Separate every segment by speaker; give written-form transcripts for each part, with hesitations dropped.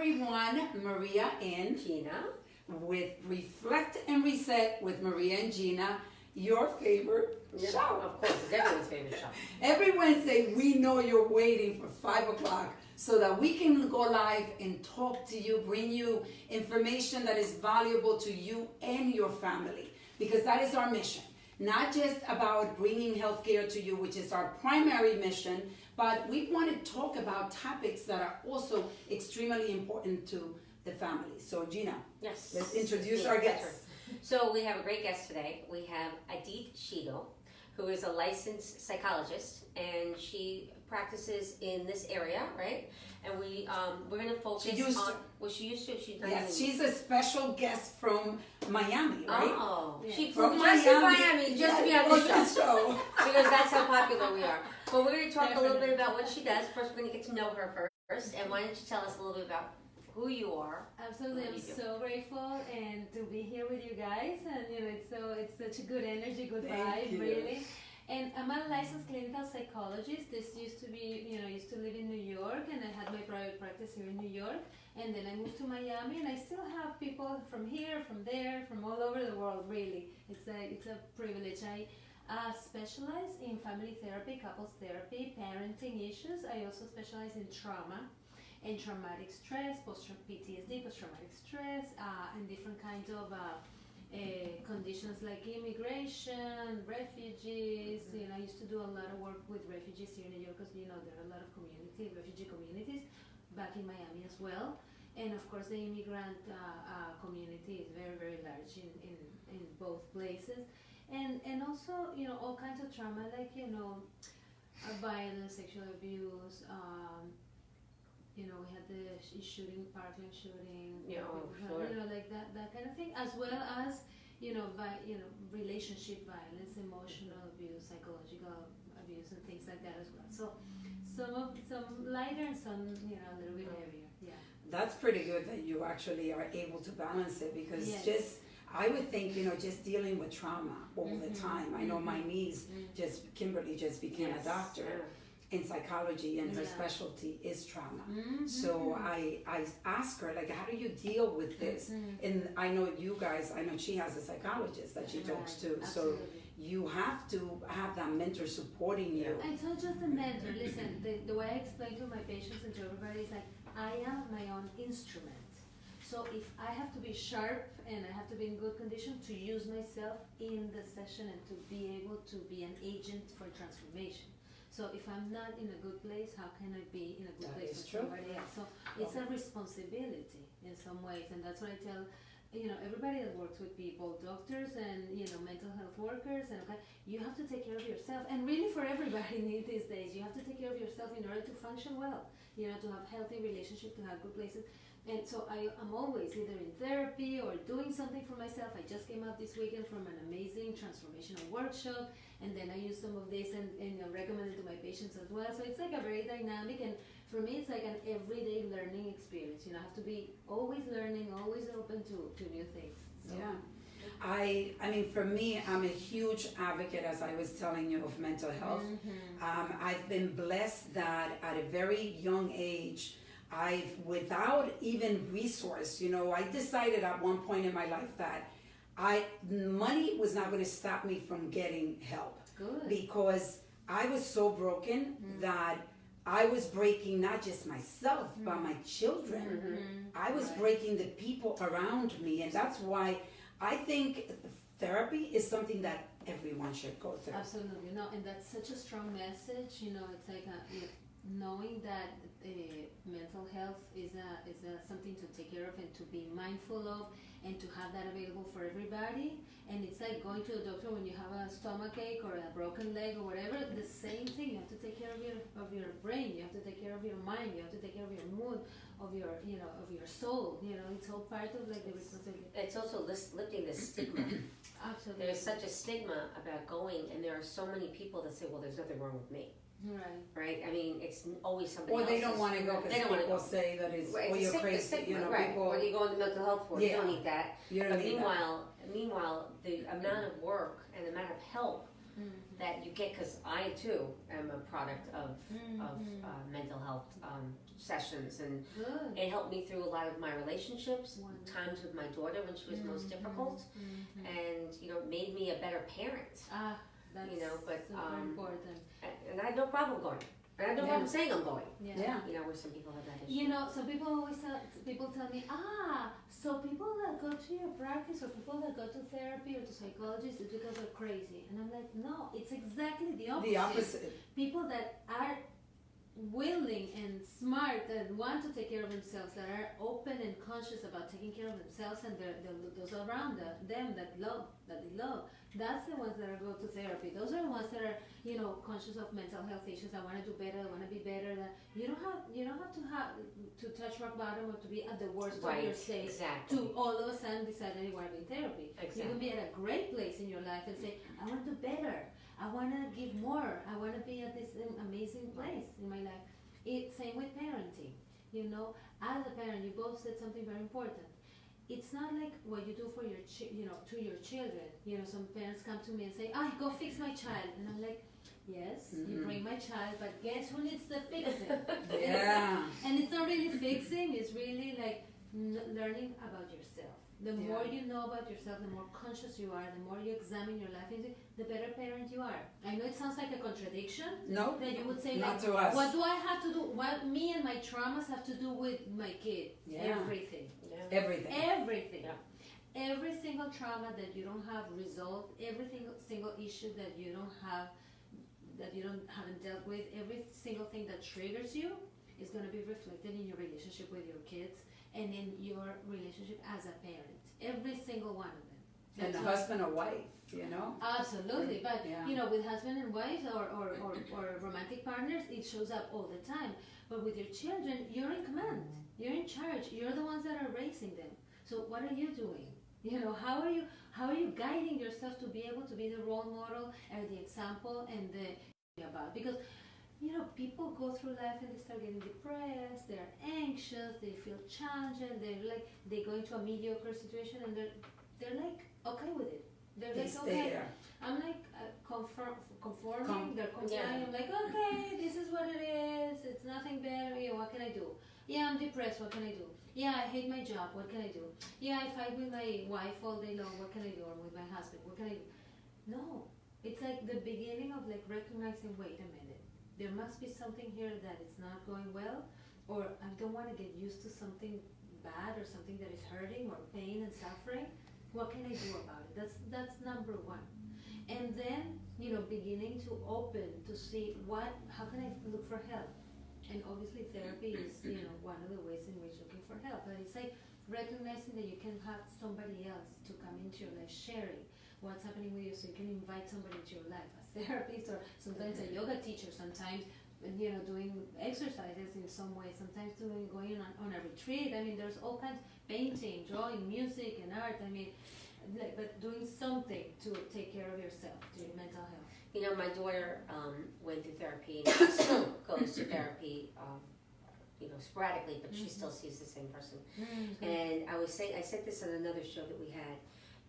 Speaker 1: everyone, Maria and
Speaker 2: Gina.
Speaker 1: With Reflect and Reset with Maria and Gina, your favorite show.
Speaker 2: Of course, it's everyone's favorite show.
Speaker 1: Every Wednesday, we know you're waiting for 5 o'clock so that we can go live and talk to you, bring you information that is valuable to you and your family, because that is our mission. Not just about bringing healthcare to you, which is our primary mission, but we want to talk about topics that are also extremely important to the family. So Gina,
Speaker 2: yes,
Speaker 1: let's introduce our guests.
Speaker 2: So we have a great guest today. We have Edith Shiro, who is a licensed psychologist, and she practices in this area, right? And we're going to focus on. Well, she used to.
Speaker 1: She's a special guest from Miami, right?
Speaker 2: Oh,
Speaker 1: yeah.
Speaker 2: She from Miami, just to be on the show, because that's how popular we are. But we're going to talk a little bit about what she does. First, we're going to get to know her first, and why don't you tell us a little bit about who you are?
Speaker 3: Absolutely, I'm so grateful and to be here with you guys, and it's such a good energy, good vibe, really. And I'm a licensed clinical psychologist. This used to live in New York, and I had my private practice here in New York. And then I moved to Miami, and I still have people from here, from there, from all over the world. Really, it's a privilege. I specialize in family therapy, couples therapy, parenting issues. I also specialize in trauma and traumatic stress, PTSD, post-traumatic stress, and different kinds of conditions like immigration, refugees. I used to do a lot of work with refugees here in New York because there are a lot of refugee communities back in Miami as well. And of course the immigrant community is very, very large in both places. And also, all kinds of trauma like, violence, sexual abuse, we had the Parkland shooting, like that kind of thing, as well as, relationship violence, emotional abuse, psychological abuse, and things like that as well. So some lighter and some, a little bit heavier. Yeah.
Speaker 1: That's pretty good that you actually are able to balance it, because I would think, just dealing with trauma all the time. I know my niece, Kimberly just became a doctor in psychology, and her specialty is trauma. So I ask her, like, how do you deal with this? And I know she has a psychologist that she talks to.
Speaker 3: Absolutely.
Speaker 1: So you have to have that mentor supporting you.
Speaker 3: And it's not just a mentor. Listen, the way I explain to my patients and to everybody is like, I am my own instrument. So if I have to be sharp and I have to be in good condition to use myself in the session and to be able to be an agent for transformation. So if I'm not in a good place, how can I be in a good place with somebody else? So it's a responsibility in some ways, and that's what I tell everybody that works with people, doctors and mental health workers, and you have to take care of yourself. And really, for everybody these days, you have to take care of yourself in order to function well. To have healthy relationships, to have good places. And so I'm always either in therapy or doing something for myself. I just came out this weekend from an amazing transformational workshop, and then I use some of this and recommend it to my patients as well. So it's like a very dynamic, and for me it's like an everyday learning experience. I have to be always learning, always open to new things. So.
Speaker 1: Yeah. I mean, for me, I'm a huge advocate, as I was telling you, of mental health. I've been blessed that at a very young age, without even resource, I decided at one point in my life that money was not going to stop me from getting help.
Speaker 3: Good.
Speaker 1: Because I was so broken that I was breaking not just myself, but my children. I was breaking the people around me, and that's why I think therapy is something that everyone should go through.
Speaker 3: Absolutely. No, and that's such a strong message. It's like knowing that mental health is something to take care of and to be mindful of, and to have that available for everybody. And it's like going to a doctor when you have a stomach ache or a broken leg or whatever. The same thing. You have to take care of your brain. You have to take care of your mind. You have to take care of your mood, of your soul. It's all part of like the responsibility.
Speaker 2: It's also lifting the stigma.
Speaker 3: Absolutely.
Speaker 2: There's such a stigma about going, and there are so many people that say, well, there's nothing wrong with me. Right. I mean, it's always somebody else.
Speaker 1: Or they don't want to go because people say that it's,
Speaker 2: right,
Speaker 1: well, you're crazy.
Speaker 2: Right.
Speaker 1: People,
Speaker 2: what are you going to mental health for? You don't need that.
Speaker 1: You don't
Speaker 2: but
Speaker 1: need
Speaker 2: meanwhile, the amount of work and the amount of help that you get, because I too am a product of mental health sessions, and
Speaker 3: Good.
Speaker 2: it helped me through a lot of my relationships,
Speaker 3: Wonderful.
Speaker 2: times with my daughter when she was most difficult, and made me a better parent.
Speaker 3: That's
Speaker 2: But
Speaker 3: super important.
Speaker 2: and I had no problem going. And I had no problem saying I'm going.
Speaker 1: Yeah.
Speaker 2: Where some people have that issue.
Speaker 3: So people tell me, so people that go to your practice or people that go to therapy or to psychologists is because they're crazy. And I'm like, no, it's exactly the opposite.
Speaker 1: The opposite.
Speaker 3: People that are willing and smart and want to take care of themselves, that are open and conscious about taking care of themselves and those around them that they love, that's the ones that are go to therapy. Those are the ones that are conscious of mental health issues. I want to do better. I want to be better. You don't have to touch rock bottom or to be at the worst of your state to all of a sudden decide that you want to be in therapy.
Speaker 2: Exactly.
Speaker 3: You can be at a great place in your life and say, I want to do better. I want to give more. I want to be at this amazing place in my life. Same with parenting. As a parent, you both said something very important. It's not like what you do for your to your children. Some parents come to me and say, go fix my child. And I'm like, yes, you bring my child, but guess who needs to fix it?
Speaker 1: Yeah.
Speaker 3: And it's not really fixing, it's really like learning about yourself. The more you know about yourself, the more conscious you are, the more you examine your life, the better parent you are. I know it sounds like a contradiction.
Speaker 1: No,
Speaker 3: that you would say,
Speaker 1: not
Speaker 3: like,
Speaker 1: to us.
Speaker 3: what do I have to do? What me and my traumas have to do with my kid?
Speaker 1: Yeah.
Speaker 3: Everything.
Speaker 2: Yeah.
Speaker 3: Everything.
Speaker 2: Yeah.
Speaker 3: Every single trauma that you don't have resolved, every single issue that you haven't dealt with, every single thing that triggers you is going to be reflected in your relationship with your kids and in your relationship as a parent. Every single one of them.
Speaker 1: And the husband or wife,
Speaker 3: Absolutely, but
Speaker 1: Yeah.
Speaker 3: With husband and wife or romantic partners, it shows up all the time. But with your children, you're in command. You're in charge. You're the ones that are raising them. So what are you doing? How are you guiding yourself to be able to be the role model and the example and because people go through life and they start getting depressed, they're anxious, they feel challenged, they go into a mediocre situation and they're like okay with it. They're like, okay, I'm like conforming, they're complying. I'm like, okay, this is what it is, it's nothing better, what can I do? Yeah, I'm depressed, what can I do? Yeah, I hate my job, what can I do? Yeah, I fight with my wife all day long, what can I do? Or with my husband, what can I do? No, it's like the beginning of like recognizing, wait a minute, there must be something here that is not going well, or I don't want to get used to something bad or something that is hurting or pain and suffering. What can I do about it? That's number one. And then, beginning to open to see how can I look for help? And obviously therapy is, one of the ways in which looking for help. But it's like recognizing that you can have somebody else to come into your life, sharing what's happening with you, so you can invite somebody into your life, a therapist or sometimes a yoga teacher, sometimes doing exercises in some way, sometimes going on a retreat. I mean, there's all kinds, painting, drawing, music, and art. I mean, but doing something to take care of yourself, to your mental health.
Speaker 2: My daughter went through therapy, and she still goes to therapy, sporadically, but she still sees the same person. And I said this on another show that we had,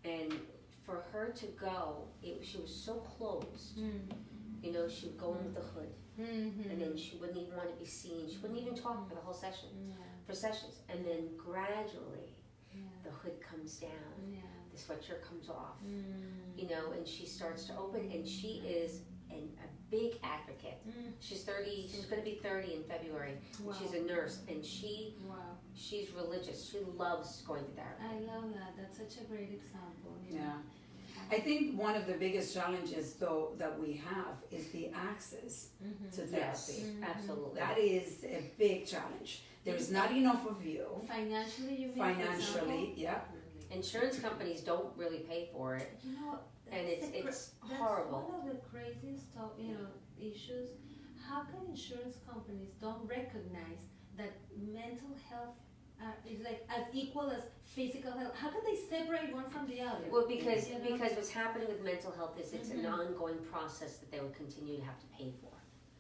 Speaker 2: and for her to go, she was so closed. She would go in with the hood, and then she wouldn't even want to be seen. She wouldn't even talk for the whole session, for sessions. And then gradually, the hood comes down, the sweatshirt comes off, and she starts to open, and she is a big advocate. She's 30, she's going to be 30 in February.
Speaker 3: Wow.
Speaker 2: She's a nurse, and she's religious. She loves going to therapy.
Speaker 3: I love that. That's such a great example.
Speaker 1: Yeah. I think one of the biggest challenges, though, that we have is the access to therapy.
Speaker 2: Yes, absolutely.
Speaker 1: That is a big challenge. There's not enough of you.
Speaker 3: Financially, you mean?
Speaker 1: Financially, yeah.
Speaker 2: Insurance companies don't really pay for it. And it's horrible.
Speaker 3: That's one of the craziest issues. How can insurance companies don't recognize that mental health is like as equal as physical health? How can they separate one from the other?
Speaker 2: Well, because what's happening with mental health is it's an ongoing process that they will continue to have to pay for.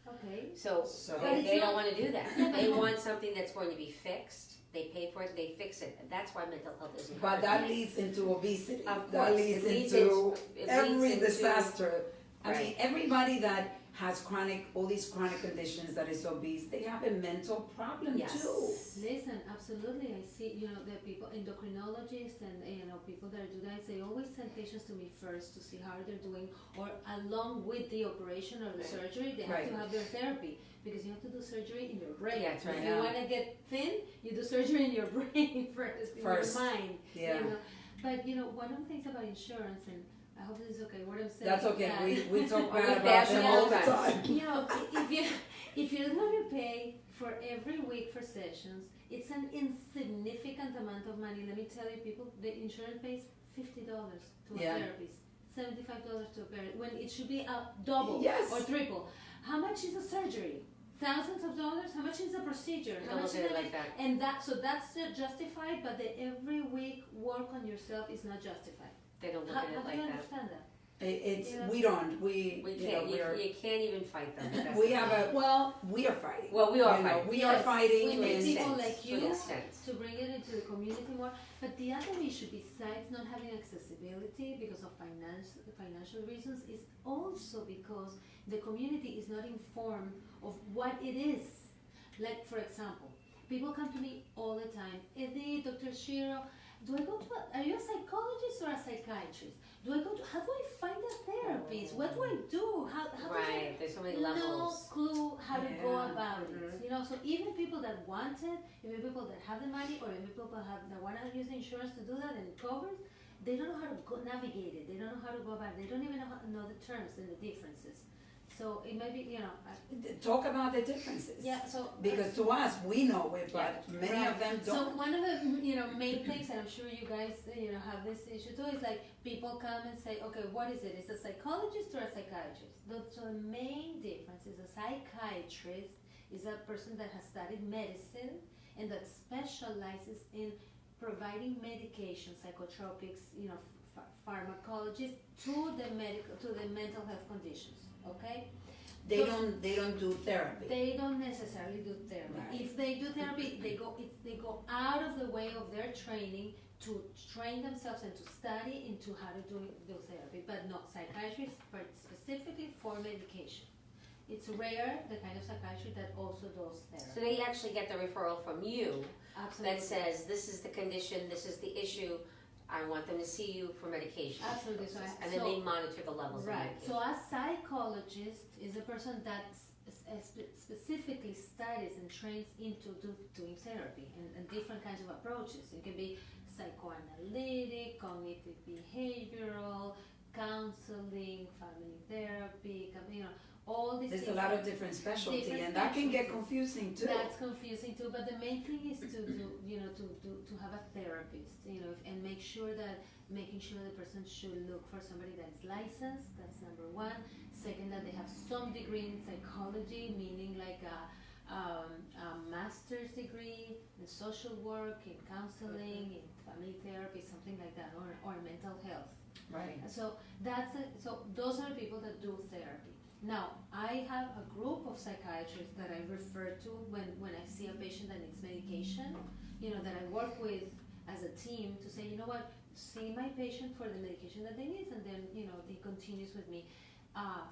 Speaker 3: Okay.
Speaker 2: So they don't want to do that. They want something that's going to be fixed. They pay for it, they fix it. And that's why mental health is important.
Speaker 1: But that leads into obesity.
Speaker 2: Of
Speaker 1: that
Speaker 2: course,
Speaker 1: leads
Speaker 2: it leads
Speaker 1: into
Speaker 2: it
Speaker 1: every
Speaker 2: leads into
Speaker 1: disaster I mean, everybody that has all these chronic conditions that is obese, they have a mental problem too.
Speaker 3: Listen, absolutely. I see, the people, endocrinologists and, people that do that, they always send patients to me first to see how they're doing, or along with the operation or the surgery, they have to have their therapy, because you have to do surgery in your brain.
Speaker 2: Yeah, that's right.
Speaker 3: If you want to get thin, you do surgery in your brain first, in your mind.
Speaker 1: Yeah.
Speaker 3: But, one of the things about insurance, and I hope this is okay, what I'm saying.
Speaker 1: That's okay. We talk
Speaker 2: bad
Speaker 1: about them all the time.
Speaker 3: If you're going to pay for every week for sessions, it's an insignificant amount of money. Let me tell you, people, the insurance pays $50 to a therapist, $75 to a parent, when it should be double or triple. How much is a surgery? Thousands of dollars? How much is a procedure? How much is it
Speaker 2: like that?
Speaker 3: And that's justified, but the every week work on yourself is not justified.
Speaker 2: They don't look at it like that.
Speaker 3: How do you understand that?
Speaker 1: We don't. We
Speaker 2: can't. You can't even fight them.
Speaker 1: We are fighting.
Speaker 2: Well, we are fighting.
Speaker 1: We are fighting.
Speaker 3: We need people like you
Speaker 2: to
Speaker 3: bring it into the community more. But the other issue, besides not having accessibility because of financial reasons, is also because the community is not informed of what it is. Like, for example, people come to me all the time. Edith, Dr. Shiro, are you a psychologist or a psychiatrist? How do I find a therapist? What do I do? How
Speaker 2: there's so many levels.
Speaker 3: No clue how to go about it. So even people that want it, even people that have the money, or even people that want to use insurance to do that and it covers, they don't know how to navigate it. They don't know how to go about it. They don't even know the terms and the differences. So it may be,
Speaker 1: talk about the differences.
Speaker 3: Yeah. So
Speaker 1: because to us we know it, but many of them don't.
Speaker 3: So one of the main things, and I'm sure you guys have this issue too, is like people come and say, okay, what is it? Is it a psychologist or a psychiatrist? So the main difference is a psychiatrist is a person that has studied medicine and that specializes in providing medication, psychotropics, pharmacologists to the mental health conditions. Okay.
Speaker 1: They don't do therapy.
Speaker 3: They don't necessarily do therapy.
Speaker 1: Right.
Speaker 3: If they do therapy, they go out of the way of their training to train themselves and to study into how to do therapy, but not psychiatrists, but specifically for medication. It's rare, the kind of psychiatry that also does therapy.
Speaker 2: So they actually get the referral from you.
Speaker 3: Absolutely.
Speaker 2: That says, this is the condition, this is the issue, I want them to see you for medication.
Speaker 3: Absolutely.
Speaker 2: And then they monitor the levels of medication.
Speaker 3: So a psychologist is a person that specifically studies and trains into doing therapy and different kinds of approaches. It can be psychoanalytic, cognitive behavioral, counseling, family therapy, all these
Speaker 1: There's
Speaker 3: things.
Speaker 1: a lot of different specialties, and that can get confusing too.
Speaker 3: That's confusing too, but the main thing is to have a therapist, and making sure the person should look for somebody that's licensed. That's number one. Second, that they have some degree in psychology, meaning like a master's degree in social work, in counseling, in family therapy, something like that, or mental health.
Speaker 1: Right.
Speaker 3: So those are people that do therapy. Now, I have a group of psychiatrists that I refer to when I see a patient that needs medication, that I work with as a team to say, see my patient for the medication that they need, and then, he continues with me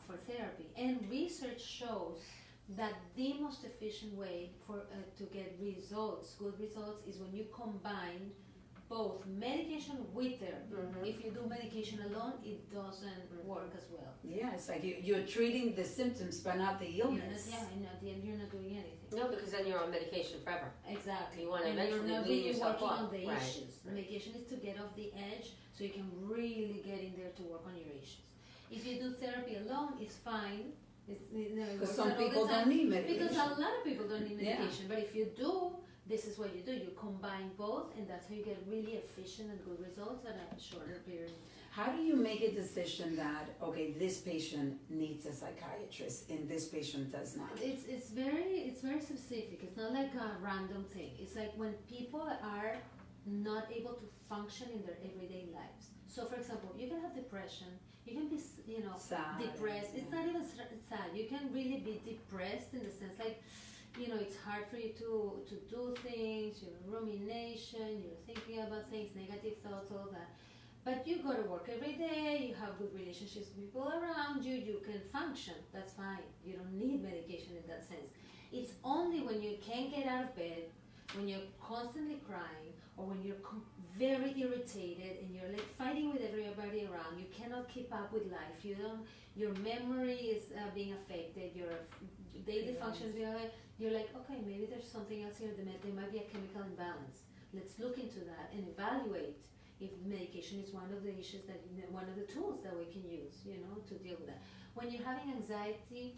Speaker 3: for therapy. And research shows that the most efficient way to get good results, is when you combine both medication with therapy. Mm-hmm. If you do medication alone, it doesn't work as well.
Speaker 1: Yeah, it's like you're treating the symptoms but not the illness.
Speaker 3: And at the end you're not doing anything.
Speaker 2: No, because then you're on medication forever.
Speaker 3: Exactly.
Speaker 2: You want to eventually wean yourself
Speaker 3: working
Speaker 2: off.
Speaker 3: on the issues.
Speaker 2: Right.
Speaker 3: The medication is to get off the edge so you can really get in there to work on your issues. If you do therapy alone, it's fine.
Speaker 1: Because some people don't need medication.
Speaker 3: Because a lot of people don't need medication. But if you do, this is what you do. You combine both, and that's how you get really efficient and good results at a shorter period.
Speaker 1: How do you make a decision that, okay, this patient needs a psychiatrist and this patient does not?
Speaker 3: It's very specific. It's not like a random thing. It's like when people are not able to function in their everyday lives. So, for example, you can have depression. You can be,
Speaker 1: sad,
Speaker 3: depressed. It's not even sad. You can really be depressed in the sense like, it's hard for you to do things, rumination, you're thinking about things, negative thoughts, all that. But you go to work every day, you have good relationships with people around you, you can function. That's fine. You don't need medication in that sense. It's only when you can't get out of bed, when you're constantly crying, or when you're very irritated and you're like fighting with everybody around, you cannot keep up with life. Your memory is being affected, your daily functions, you're like, okay, maybe there's something else here. There might be a chemical imbalance. Let's look into that and evaluate if medication is one of the issues one of the tools that we can use, to deal with that. When you're having anxiety,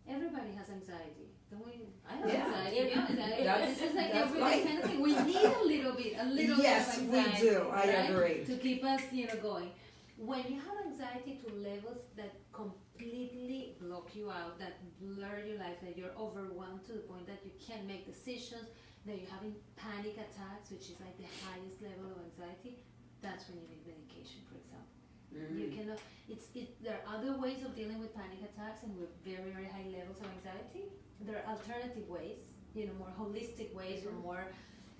Speaker 3: everybody has anxiety. Don't we? I have anxiety. It's just like every kind of thing. We need a little bit of anxiety.
Speaker 1: Yes, we do. I agree.
Speaker 3: To keep us, going. When you have anxiety to levels that completely block you out, that blur your life, that you're overwhelmed to the point that you can't make decisions, that you're having panic attacks, which is like the highest level of anxiety, that's when you need medication, for example. You cannot. There are other ways of dealing with panic attacks and with very, very high levels of anxiety. There are alternative ways, more holistic ways, or more,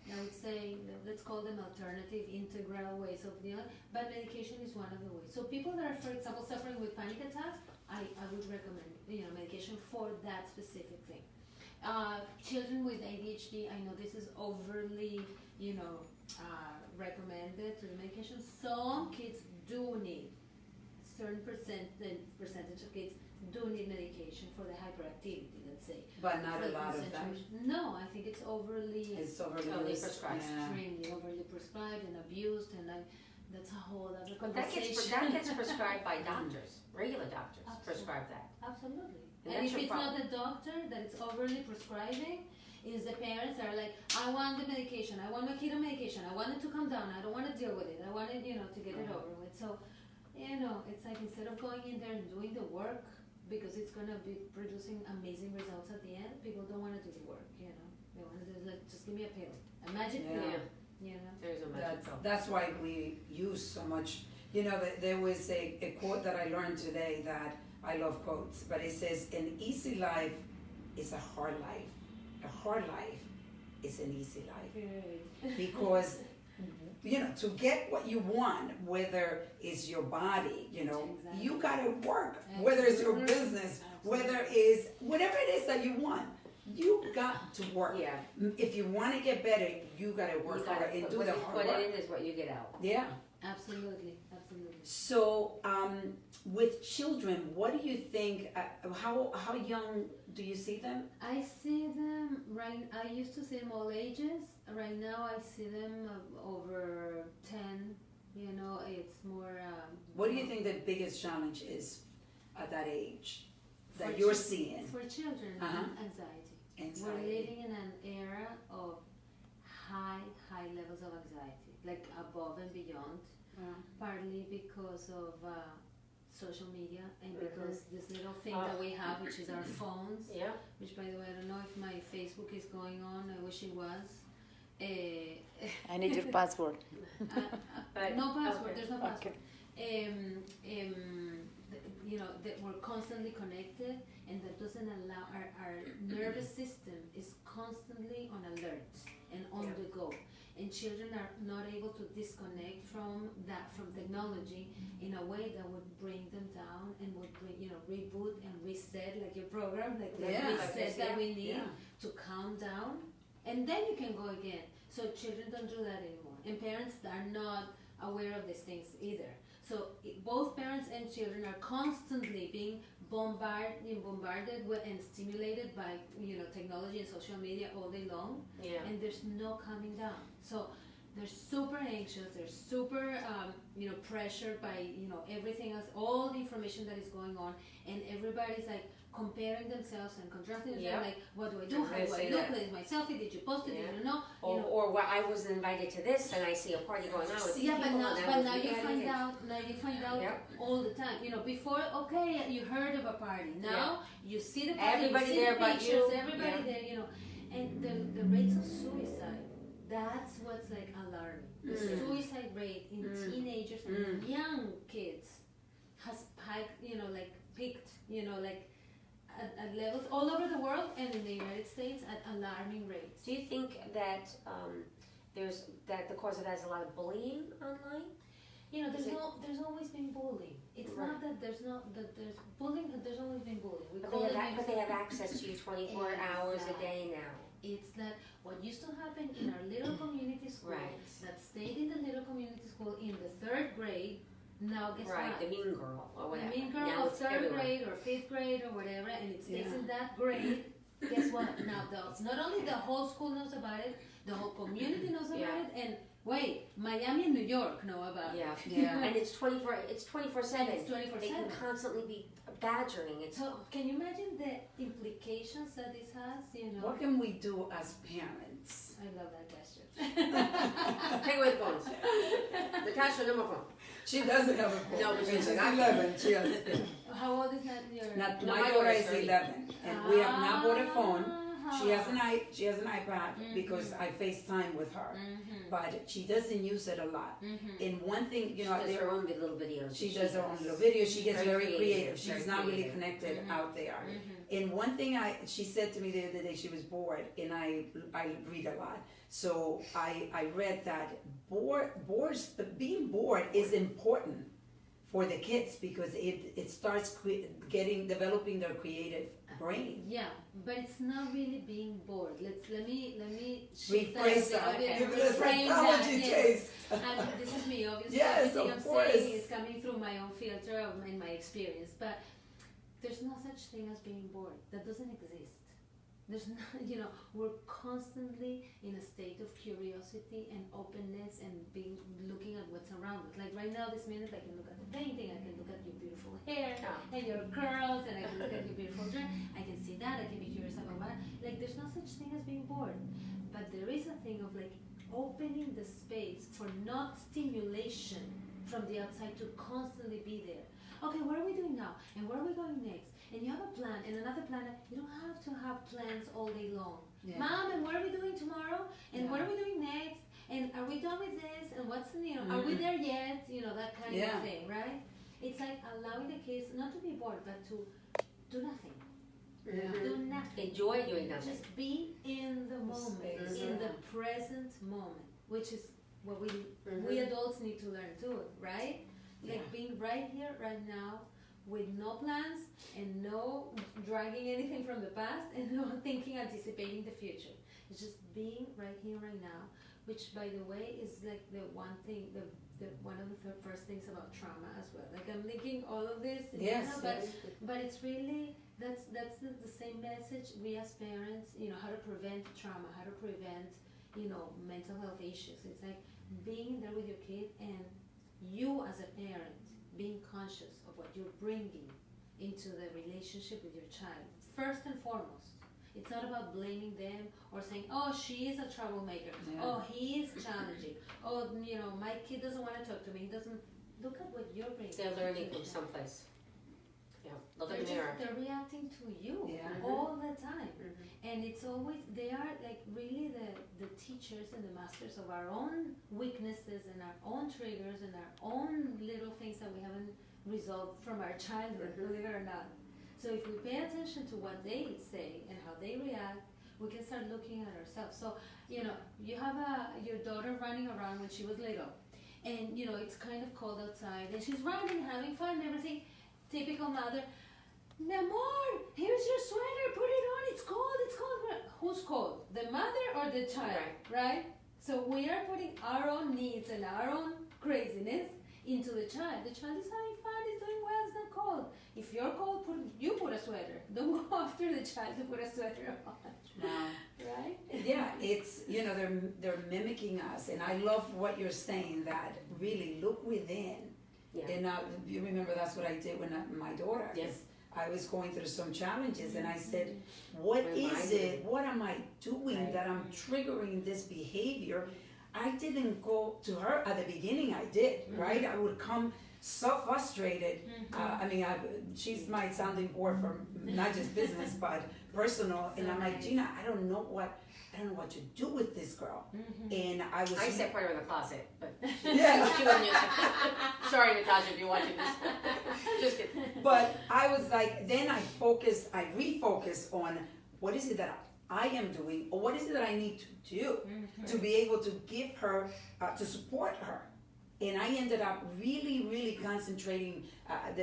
Speaker 3: I would say, let's call them alternative, integral ways of dealing. But medication is one of the ways. So people that are, for example, suffering with panic attacks, I would recommend, medication for that specific thing. Children with ADHD, I know this is overly, recommended to the medication. Some kids do need, certain percentage of kids do need medication for the hyperactivity, let's say.
Speaker 1: But not a lot of them.
Speaker 3: No, I think it's overly
Speaker 2: prescribed.
Speaker 3: Extremely overly prescribed and abused, and that's a whole other
Speaker 2: But
Speaker 3: conversation.
Speaker 2: that gets prescribed by doctors, regular doctors. Prescribe that.
Speaker 3: Absolutely.
Speaker 2: And
Speaker 3: if it's not the doctor that it's overly prescribing, is the parents that are like, I want the medication, I want my kid on medication, I want it to come down, I don't want to deal with it, I want it, to get it over with. So, it's like instead of going in there and doing the work, because it's going to be producing amazing results at the end, people don't want to do the work, They want to do like, just give me a pill, a magic pill,
Speaker 2: There's a magic pill.
Speaker 1: That's why we use so much. There was a quote that I learned today that I love quotes, but it says, an easy life is a hard life. A hard life is an easy life. Because, to get what you want, whether it's your body, you gotta work. Whether it's your business, whether it's whatever it is that you want, you got to work.
Speaker 2: Yeah.
Speaker 1: If you want to get better, you gotta work hard and do the hard work.
Speaker 2: What it is what you get out.
Speaker 1: Yeah.
Speaker 3: Absolutely.
Speaker 1: So, with children, what do you think? How young do you see them?
Speaker 3: I see them I used to see them all ages. Right now, I see them over 10. It's more.
Speaker 1: What do you think the biggest challenge is at that age that
Speaker 3: for
Speaker 1: you're seeing?
Speaker 3: For children, anxiety. We're living in an era of high levels of anxiety, like above and beyond. Partly because of social media and because this little thing that we have, which is our phones, which, by the way, I don't know if my Facebook is going on. I wish it was.
Speaker 4: I need your password.
Speaker 3: No password. There's no
Speaker 4: Okay.
Speaker 3: password. That we're constantly connected, and that doesn't allow our nervous system is constantly on alert and on the go. And children are not able to disconnect from technology in a way that would bring them down and would bring, reboot and reset, like your program, like the reset that we need to calm down, and then you can go again. So children don't do that anymore, and parents are not aware of these things either. So both parents and children are constantly being bombarded with and stimulated by technology and social media all day long, and there's no calming down. So they're super anxious, they're super pressured by everything else, all the information that is going on, and everybody's like comparing themselves and contrasting themselves, like, what do I do? How do I look? Is my selfie? Did you post it? Did you know?
Speaker 2: Or I was invited to this and I see a party going on with these people.
Speaker 3: But now you find out all the time. Before, okay, you heard of a party. Now you see the party,
Speaker 2: everybody
Speaker 3: you see
Speaker 2: there
Speaker 3: the
Speaker 2: but
Speaker 3: pictures,
Speaker 2: you.
Speaker 3: everybody there, and the rates of suicide. That's what's like alarming. The suicide rate in teenagers and young kids has peaked, at levels all over the world and in the United States at alarming rates.
Speaker 2: Do you think that the cause of that is a lot of bullying online?
Speaker 3: there's always been bullying. It's not that there's bullying, but there's always been bullying.
Speaker 2: But they have access to you 24 hours a day now.
Speaker 3: It's that what used to happen in our little community school, that stayed in the little community school in the 3rd grade, now guess what?
Speaker 2: The mean girl or whatever.
Speaker 3: The mean girl
Speaker 2: now
Speaker 3: of 3rd grade or 5th grade or whatever, and it stays in that grade. Guess what? Now, not only the whole school knows about it, the whole community knows about it, and wait, Miami and New York know about it.
Speaker 2: And it's 24/7.
Speaker 3: It's 24/7.
Speaker 2: They can constantly be badgering.
Speaker 3: So can you imagine the implications that this has?
Speaker 1: What can we do as parents?
Speaker 3: I love that question.
Speaker 2: Take away the phones. Natasha, no more phone.
Speaker 1: She doesn't have a phone.
Speaker 2: No, but she's
Speaker 1: 11. She has.
Speaker 3: How old is that?
Speaker 1: My daughter is 11, and we have not bought a phone. She has an iPad because I FaceTime with her, but she doesn't use it a lot. And one thing,
Speaker 2: she does her own little videos.
Speaker 1: She does her own little videos. She gets very creative. She's not really connected out there. And one thing she said to me the other day, she was bored, and I read a lot. So I read that being bored is important for the kids because it starts developing their creative brain.
Speaker 3: Yeah, but it's not really being bored. Let me
Speaker 1: rephrase that.
Speaker 3: Give
Speaker 1: it a psychology taste.
Speaker 3: And this is me, obviously.
Speaker 1: Yes,
Speaker 3: everything
Speaker 1: of
Speaker 3: I'm
Speaker 1: course.
Speaker 3: saying is coming through my own filter and my experience. But there's no such thing as being bored. That doesn't exist. There's not, we're constantly in a state of curiosity and openness and looking at what's around us. Like right now, this minute, I can look at the painting, I can look at your beautiful hair and your curls, and I can look at your beautiful dress. I can see that, I can be curious about that. Like there's no such thing as being bored. But there is a thing of like opening the space for not stimulation from the outside to constantly be there. Okay, what are we doing now? And where are we going next? And you have a plan and another plan. You don't have to have plans all day long. Mom, and what are we doing tomorrow? And what are we doing next? And are we done with this? And what's are we there yet? That kind of thing, right? It's like allowing the kids not to be bored, but to do nothing. Do nothing.
Speaker 2: Enjoy doing nothing.
Speaker 3: Just be in the moment, in the present moment, which is what we adults need to learn too, right? Like being right here, right now, with no plans and no dragging anything from the past and no anticipating the future. It's just being right here, right now, which, by the way, is like the one thing, one of the first things about trauma as well. Like I'm linking all of this, but it's really, that's the same message we as parents, how to prevent trauma, how to prevent, mental health issues. It's like being there with your kid and you as a parent being conscious of what you're bringing into the relationship with your child. First and foremost, it's not about blaming them or saying, oh, she is a troublemaker. Oh, he is challenging. Oh, my kid doesn't want to talk to me. He doesn't. Look at what you're bringing.
Speaker 2: They're learning from someplace. Look in the mirror.
Speaker 3: They're reacting to you all the time. And it's always, they are like really the teachers and the masters of our own weaknesses and our own triggers and our own little things that we haven't resolved from our childhood, believe it or not. So if we pay attention to what they say and how they react, we can start looking at ourselves. So, you have your daughter running around when she was little. And, it's kind of cold outside. And she's running, having fun and everything. Typical mother, mi amor, here's your sweater, put it on, it's cold. Who's cold? The mother or the child, right? So we are putting our own needs and our own craziness into the child. The child is having fun, is doing well, it's not cold. If you're cold, you put a sweater. Don't go after the child to put a sweater on.
Speaker 1: Wow.
Speaker 3: Right?
Speaker 1: Yeah, it's, they're mimicking us. And I love what you're saying, that really look within. Yeah. And you remember that's what I did when my daughter.
Speaker 2: Yes.
Speaker 1: I was going through some challenges, and I said, what am I doing that I'm triggering this behavior? I didn't go to her at the beginning. I did, right? I would come so frustrated. She's my sounding board for not just business but personal. And I'm like, Gina, I don't know what to do with this girl. And I
Speaker 2: said put her in the closet, but
Speaker 1: yeah.
Speaker 2: Sorry, Natasha, if you're watching this. Just kidding.
Speaker 1: But I was like, then I refocus on what is it that I am doing, or what is it that I need to do to be able to give her, to support her. And I ended up really concentrating.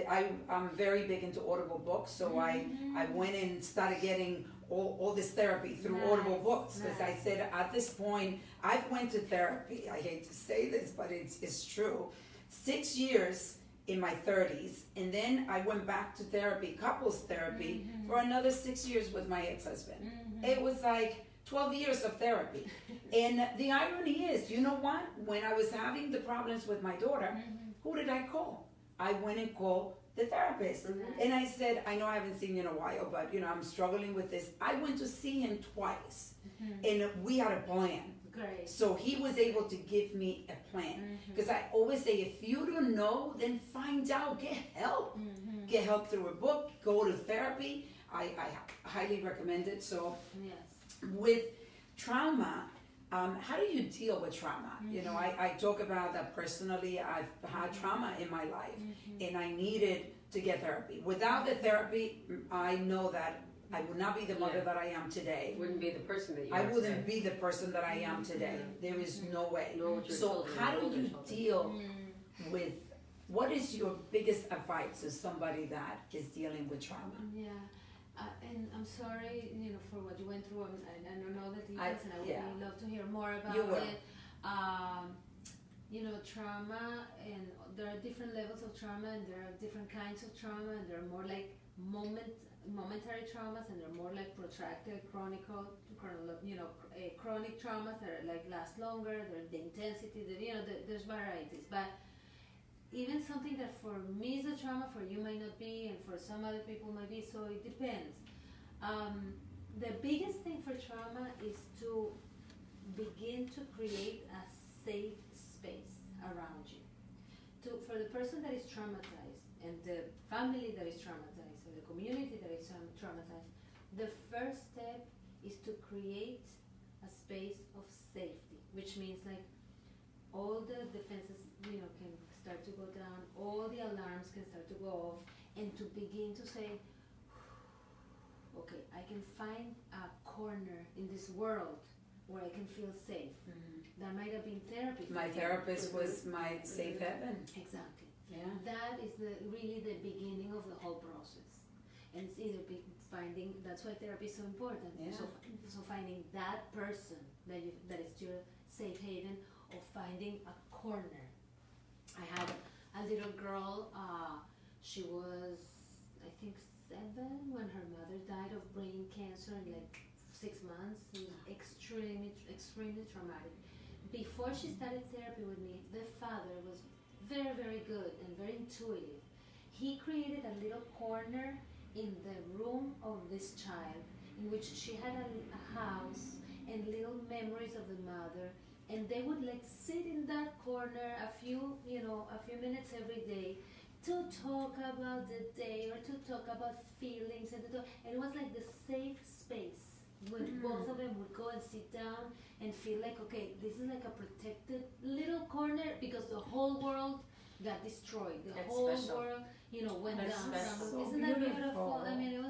Speaker 1: I'm very big into Audible books, so I went and started getting all this therapy through Audible books, because I said at this point, I've went to therapy. I hate to say this, but it's true. 6 years in my 30s, and then I went back to therapy, couples therapy, for another 6 years with my ex-husband. It was like 12 years of therapy. And the irony is, you know what? When I was having the problems with my daughter, who did I call? I went and called the therapist. And I said, I know I haven't seen you in a while, but I'm struggling with this. I went to see him twice, and we had a plan.
Speaker 3: Great.
Speaker 1: So he was able to give me a plan. Because I always say, if you don't know, then find out, get help. Get help through a book, go to therapy. I highly recommend it. So with trauma, how do you deal with trauma? I talk about that personally. I've had trauma in my life, and I needed to get therapy. Without the therapy, I know that I would not be the mother that I am today.
Speaker 2: Wouldn't be the person that you
Speaker 1: I
Speaker 2: are
Speaker 1: wouldn't
Speaker 2: today.
Speaker 1: be the person that I am today. There is no way.
Speaker 2: Nor would your
Speaker 1: So
Speaker 2: children,
Speaker 1: how do
Speaker 2: nor their
Speaker 1: you
Speaker 2: children.
Speaker 1: deal with, what is your biggest advice to somebody that is dealing with trauma?
Speaker 3: Yeah, and I'm sorry, for what you went through. I don't know the details, and I would really love to hear more about
Speaker 1: You will.
Speaker 3: it. Trauma, and there are different levels of trauma, and there are different kinds of trauma, and there are more like momentary traumas, and there are more like protracted, chronic traumas that are like last longer. There's the intensity. There's varieties, but even something that for me is a trauma, for you might not be, and for some other people might be, so it depends. The biggest thing for trauma is to begin to create a safe space around you. For the person that is traumatized, and the family that is traumatized, or the community that is traumatized, the first step is to create a space of safety, which means like all the defenses, can start to go down, all the alarms can start to go off, and to begin to say, okay, I can find a corner in this world where I can feel safe. That might have been therapy.
Speaker 1: My therapist was my safe haven.
Speaker 3: Exactly.
Speaker 1: Yeah.
Speaker 3: That is really the beginning of the whole process. And it's either finding, that's why therapy is so important.
Speaker 1: Yeah.
Speaker 3: So finding that person that is your safe haven, or finding a corner. I had a little girl, she was, I think, 7 when her mother died of brain cancer in like 6 months. It was extremely traumatic. Before she started therapy with me, the father was very good and very intuitive. He created a little corner in the room of this child, in which she had a house and little memories of the mother, and they would like sit in that corner a few minutes every day to talk about the day, or to talk about feelings, and it was like the safe space when both of them would go and sit down and feel like, okay, this is like a protected little corner, because the whole world got destroyed. The
Speaker 2: That's
Speaker 3: whole
Speaker 2: special.
Speaker 3: world, went
Speaker 2: That's
Speaker 3: down.
Speaker 2: special.
Speaker 1: So
Speaker 3: Isn't that
Speaker 1: beautiful.
Speaker 3: beautiful? I mean, I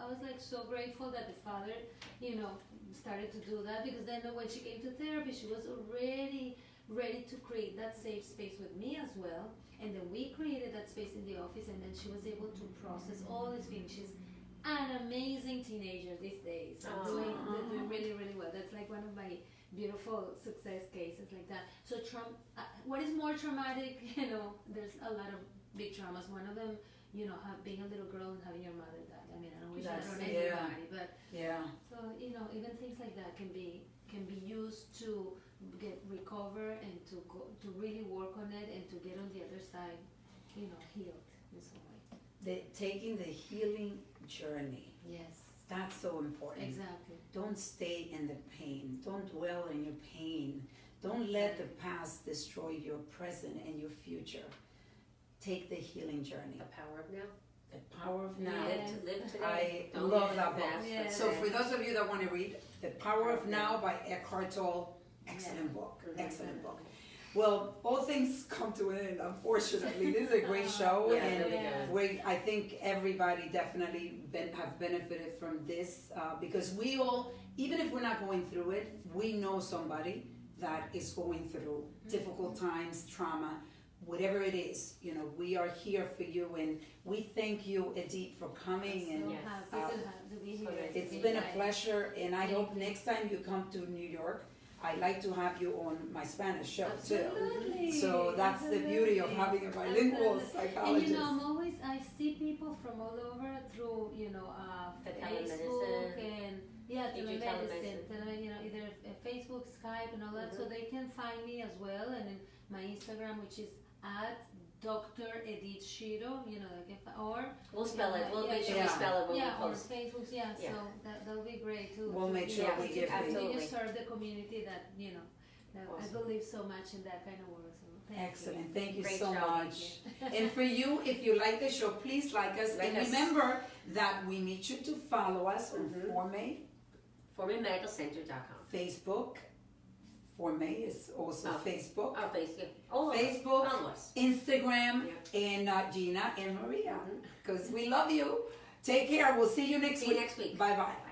Speaker 3: was like so grateful that the father, started to do that, because then when she came to therapy, she was already ready to create that safe space with me as well. And then we created that space in the office, and then she was able to process all these things. She's an amazing teenager these days. Doing really well. That's like one of my beautiful success cases like that. So what is more traumatic? There's a lot of big traumas. One of them, being a little girl and having your mother die. I mean, I don't wish that on anybody, but so even things like that can be used to recover, and to really work on it, and to get on the other side, healed in some way.
Speaker 1: Taking the healing journey.
Speaker 3: Yes.
Speaker 1: That's so important.
Speaker 3: Exactly.
Speaker 1: Don't stay in the pain. Don't dwell in your pain. Don't let the past destroy your present and your future. Take the healing journey.
Speaker 2: The power of now.
Speaker 1: The power of now.
Speaker 3: Yes.
Speaker 2: Live today.
Speaker 1: I
Speaker 2: Don't
Speaker 1: love
Speaker 2: live
Speaker 1: that book.
Speaker 2: fast,
Speaker 3: Yes.
Speaker 2: but
Speaker 1: So
Speaker 2: today.
Speaker 1: for those of you that want to read The Power of Now by Eckhart Tolle, excellent book. Excellent book. Well, all things come to an end, unfortunately. This is a great show,
Speaker 2: Yeah,
Speaker 1: and
Speaker 2: really good.
Speaker 1: I think everybody definitely have benefited from this, because we all, even if we're not going through it, we know somebody that is going through difficult times, trauma. whatever it is, you know, we are here for you, and we thank you, Edith, for coming.
Speaker 3: So
Speaker 1: And
Speaker 2: Yes.
Speaker 3: happy to be here.
Speaker 1: it's been a pleasure, and I hope next time you come to New York, I'd like to have you on my Spanish show too.
Speaker 3: Absolutely.
Speaker 1: So that's the beauty of having a bilingual
Speaker 3: Absolutely.
Speaker 1: psychologist.
Speaker 3: And I'm always, I see people from all over through,
Speaker 2: The
Speaker 3: Facebook
Speaker 2: telemedicine.
Speaker 3: and
Speaker 2: You do
Speaker 3: telemedicine,
Speaker 2: telemedicine.
Speaker 3: either Facebook, Skype, and all that. So they can find me as well, and in my Instagram, which is at Dr. Edith Shiro, or
Speaker 2: We'll spell it. We'll make sure we
Speaker 1: Yeah.
Speaker 2: spell it when we
Speaker 3: or
Speaker 2: post.
Speaker 3: Facebook,
Speaker 2: Yeah.
Speaker 3: So that'll be great too.
Speaker 1: We'll make sure
Speaker 2: we
Speaker 3: to
Speaker 1: give
Speaker 3: continue
Speaker 2: Absolutely.
Speaker 3: to serve the community that that I
Speaker 2: Awesome.
Speaker 3: believe so much in that kind of work. So thank
Speaker 1: Excellent. Thank you
Speaker 2: Great
Speaker 1: so
Speaker 2: show.
Speaker 1: much. And for you, if you like the show, please like us.
Speaker 2: Like
Speaker 1: and
Speaker 2: us.
Speaker 1: remember that we need you to follow us on
Speaker 2: Mhm.
Speaker 1: Formé,
Speaker 2: ForméMedicalCenter.com.
Speaker 1: Facebook. Formé is also
Speaker 2: Oh.
Speaker 1: Facebook.
Speaker 2: Oh, Facebook. All of us.
Speaker 1: Facebook,
Speaker 2: All of us.
Speaker 1: Instagram, and Gina and Maria. Because we love you. Take care. We'll see you next
Speaker 2: See you
Speaker 1: week.
Speaker 2: next week.
Speaker 1: Bye bye.